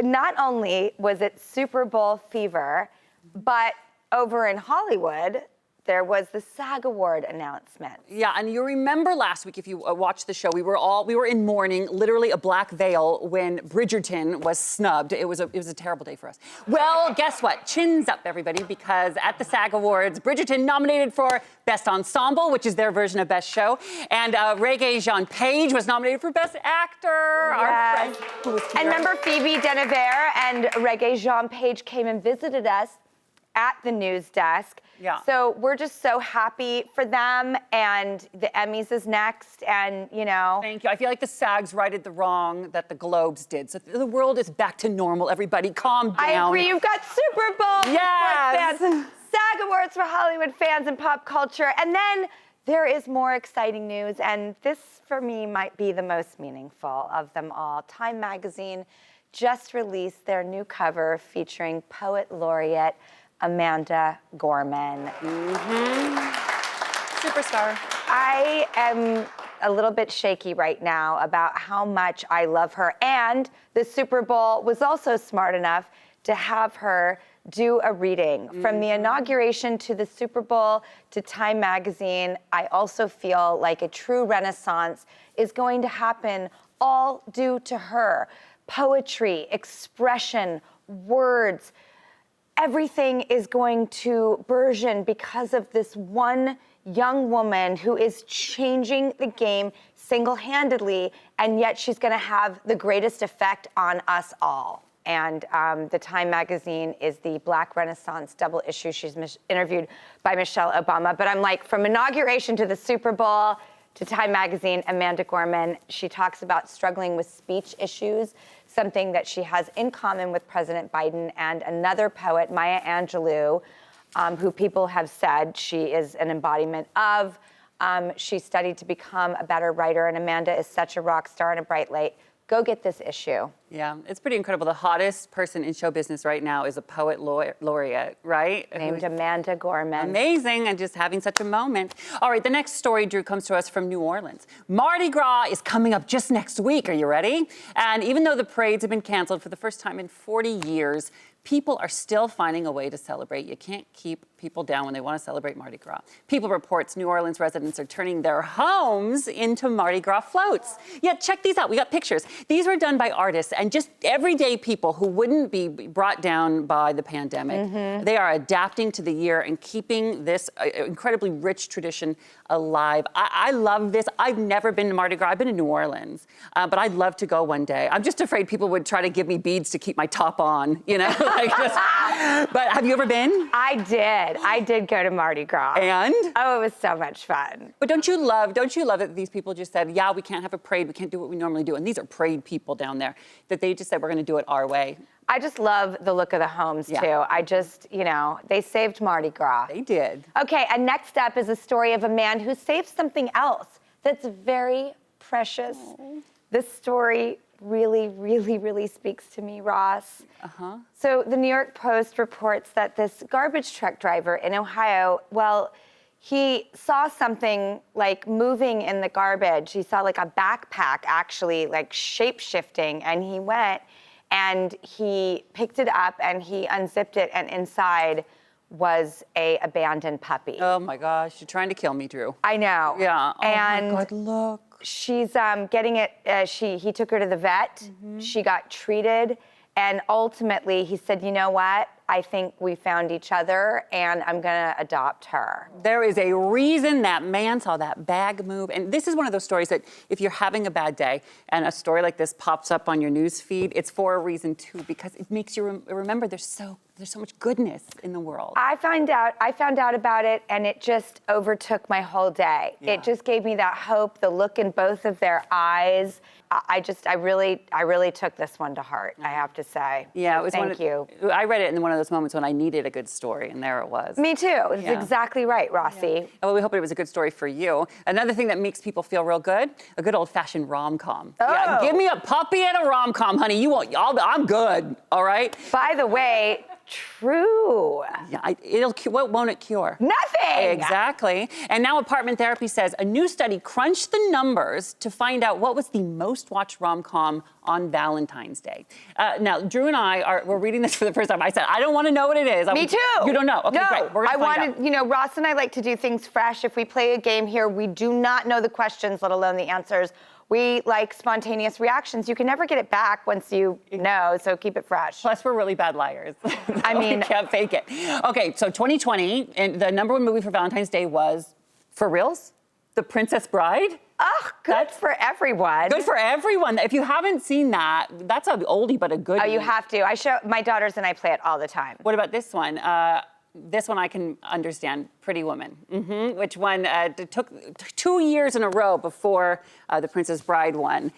not only was it Super Bowl fever, but over in Hollywood, there was the SAG Award announcement. Yeah, and you remember last week, if you watched the show, we were in mourning, literally a black veil, when Bridgerton was snubbed. It was a terrible day for us. Well, guess what? Chins up, everybody, because at the SAG Awards, Bridgerton nominated for Best Ensemble, which is their version of Best Show, and Regé-Jean Page was nominated for Best Actor. Yes. Our friend who was here. And remember Phoebe Denevere and Regé-Jean Page came and visited us at the news desk. Yeah. So we're just so happy for them, and the Emmys is next, and you know. Thank you. I feel like the SAGs righted the wrong that the Globes did. So the world is back to normal. Everybody calm down. I agree. You've got Super Bowl for Yes. sports fans, SAG Awards for Hollywood fans and pop culture, and then there is more exciting news, and this for me might be the most meaningful of them all. Time magazine just released their new cover featuring poet laureate Amanda Gorman. Superstar. I am a little bit shaky right now about how much I love her, and the Super Bowl was also smart enough to have her do a reading. From the inauguration to the Super Bowl to Time magazine, I also feel like a true renaissance is going to happen, all due to her. Poetry, expression, words, everything is going to burgeon because of this one young woman who is changing the game single-handedly, and yet she's gonna have the greatest effect on us all. And the Time magazine is the Black Renaissance double issue. She's interviewed by Michelle Obama. But I'm like, from inauguration to the Super Bowl to Time magazine, Amanda Gorman, she talks about struggling with speech issues, something that she has in common with President Biden and another poet, Maya Angelou, who people have said she is an embodiment of. She studied to become a better writer, and Amanda is such a rock star and a bright light. Go get this issue. Yeah, it's pretty incredible. The hottest person in show business right now is a poet laureate, right? Named Amanda Gorman. Amazing, and just having such a moment. All right, the next story, Drew, comes to us from New Orleans. Mardi Gras is coming up just next week. Are you ready? And even though the parades have been canceled for the first time in 40 years, people are still finding a way to celebrate. You can't keep people down when they want to celebrate Mardi Gras. People reports New Orleans residents are turning their homes into Mardi Gras floats. Yeah, check these out. We got pictures. These were done by artists and just everyday people who wouldn't be brought down by the pandemic. They are adapting to the year and keeping this incredibly rich tradition alive. I love this. I've never been to Mardi Gras. I've been to New Orleans, but I'd love to go one day. I'm just afraid people would try to give me beads to keep my top on, you know? But have you ever been? I did go to Mardi Gras. And? Oh, it was so much fun. But don't you love that these people just said, yeah, we can't have a parade, we can't do what we normally do. And these are parade people down there, that they just said, we're gonna do it our way. I just love the look of the homes, too. I just, you know, they saved Mardi Gras. They did. Okay, and next up is a story of a man who saved something else that's very precious. Aww. This story really speaks to me, Ross. So the New York Post reports that this garbage truck driver in Ohio, well, he saw something like moving in the garbage. He saw like a backpack actually like shape-shifting, and he went and he picked it up and he unzipped it, and inside was a abandoned puppy. Oh my gosh, you're trying to kill me, Drew. I know. Yeah. Oh and my God, look. She's getting it, he took her to the vet, she got treated, and ultimately he said, you know what? I think we found each other and I'm gonna adopt her. There is a reason that man saw that bag move. And this is one of those stories that if you're having a bad day and a story like this pops up on your news feed, it's for a reason too, because it makes you remember there's so much goodness in the world. I found out about it, and it just overtook my whole day. Yeah. It just gave me that hope, the look in both of their eyes. I really took this one to heart, I have to say. Yeah, it was Thank you. I read it in one of those moments when I needed a good story, and there it was. Me too. It's exactly right, Rossi. Yeah. Well, we hope it was a good story for you. Another thing that makes people feel real good, a good old-fashioned rom-com. Oh. Yeah, give me a puppy and a rom-com, honey. I'm good, all right? By the way, true. Yeah, what won't it cure? Nothing. Exactly. And now Apartment Therapy says a new study crunched the numbers to find out what was the most watched rom-com on Valentine's Day. Now, Drew and we're reading this for the first time. I said, I don't want to know what it is. Me too. You don't know? Okay, no, great. We're gonna find out. You know, Ross and I like to do things fresh. If we play a game here, we do not know the questions, let alone the answers. We like spontaneous reactions. You can never get it back once you know, so keep it fresh. Plus, we're really bad liars. I mean, we can't fake it. Okay, so 2020, and the number one movie for Valentine's Day was, for reals, The Princess Bride. Oh, good for everyone. Good for everyone. If you haven't seen that, that's an oldie but a goodie. Oh, you have to. I show my daughters and I play it all the time. What about this one? This one I can understand, Pretty Woman, which one took 2 years in a row before the Princess Bride one.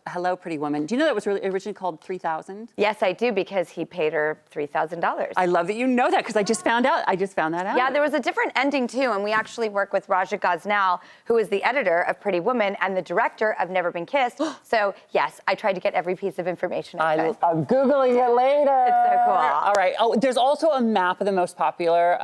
Hello, Pretty Woman. Do you know that was originally called 3000? Yes, I do, because he paid her $3,000. I love that you know that, because I just found that out. Yeah, there was a different ending too, and we actually work with Raja Gosnell, who is the editor of Pretty Woman and the director of Never Been Kissed. So yes, I tried to get every piece of information I could. I'm Googling it later. It's so cool. All right. Oh, there's also a map of the most popular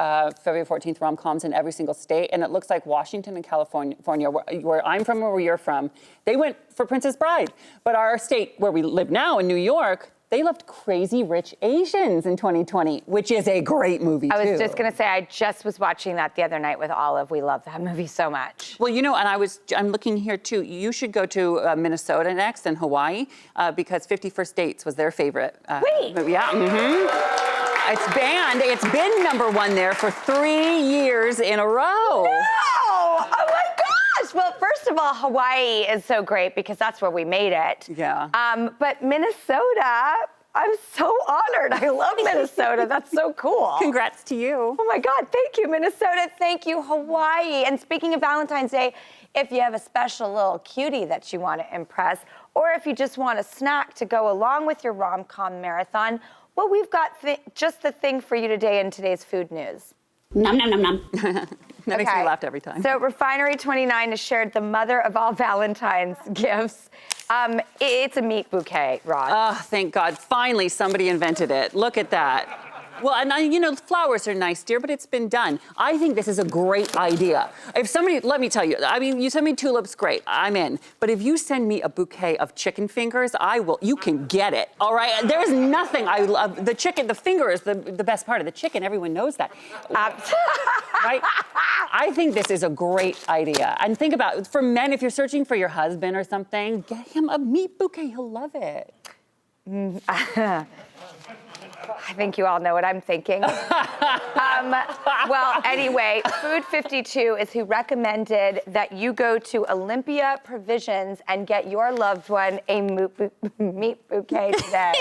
February 14th rom-coms in every single state, and it looks like Washington and California, where I'm from or where you're from, they went for Princess Bride. But our state where we live now in New York, they loved Crazy Rich Asians in 2020, which is a great movie, too. I was just going to say, I just was watching that the other night with Olive. We love that movie so much. Well, you know, and I'm looking here, too. You should go to Minnesota next and Hawaii, because 50 First Dates was their favorite movie. Yeah, It's been number one there for 3 years in a row. No! Oh, my gosh! Well, first of all, Hawaii is so great because that's where we made it. Yeah. But Minnesota, I'm so honored. I love Minnesota. That's so cool. Congrats to you. Oh my God, thank you, Minnesota. Thank you, Hawaii. And speaking of Valentine's Day, if you have a special little cutie that you want to impress, or if you just want a snack to go along with your rom-com marathon, well, we've got just the thing for you today in today's food news. Nom, nom, nom, nom. That makes me laugh every time. So Refinery 29 has shared the mother of all Valentine's gifts. It's a meat bouquet, Ross. Oh, thank God. Finally, somebody invented it. Look at that. Well, and you know, flowers are nice, dear, but it's been done. I think this is a great idea. If somebody, let me tell you, I mean, you send me tulips, great, I'm in. But if you send me a bouquet of chicken fingers, you can get it, all right? There's nothing I love. The chicken, the finger is the best part of the chicken. Everyone knows that. Right? I think this is a great idea. And think about, for men, if you're searching for your husband or something, get him a meat bouquet. He'll love it. I think you all know what I'm thinking. Well, anyway, Food 52 is who recommended that you go to Olympia Provisions and get your loved one a meat bouquet today.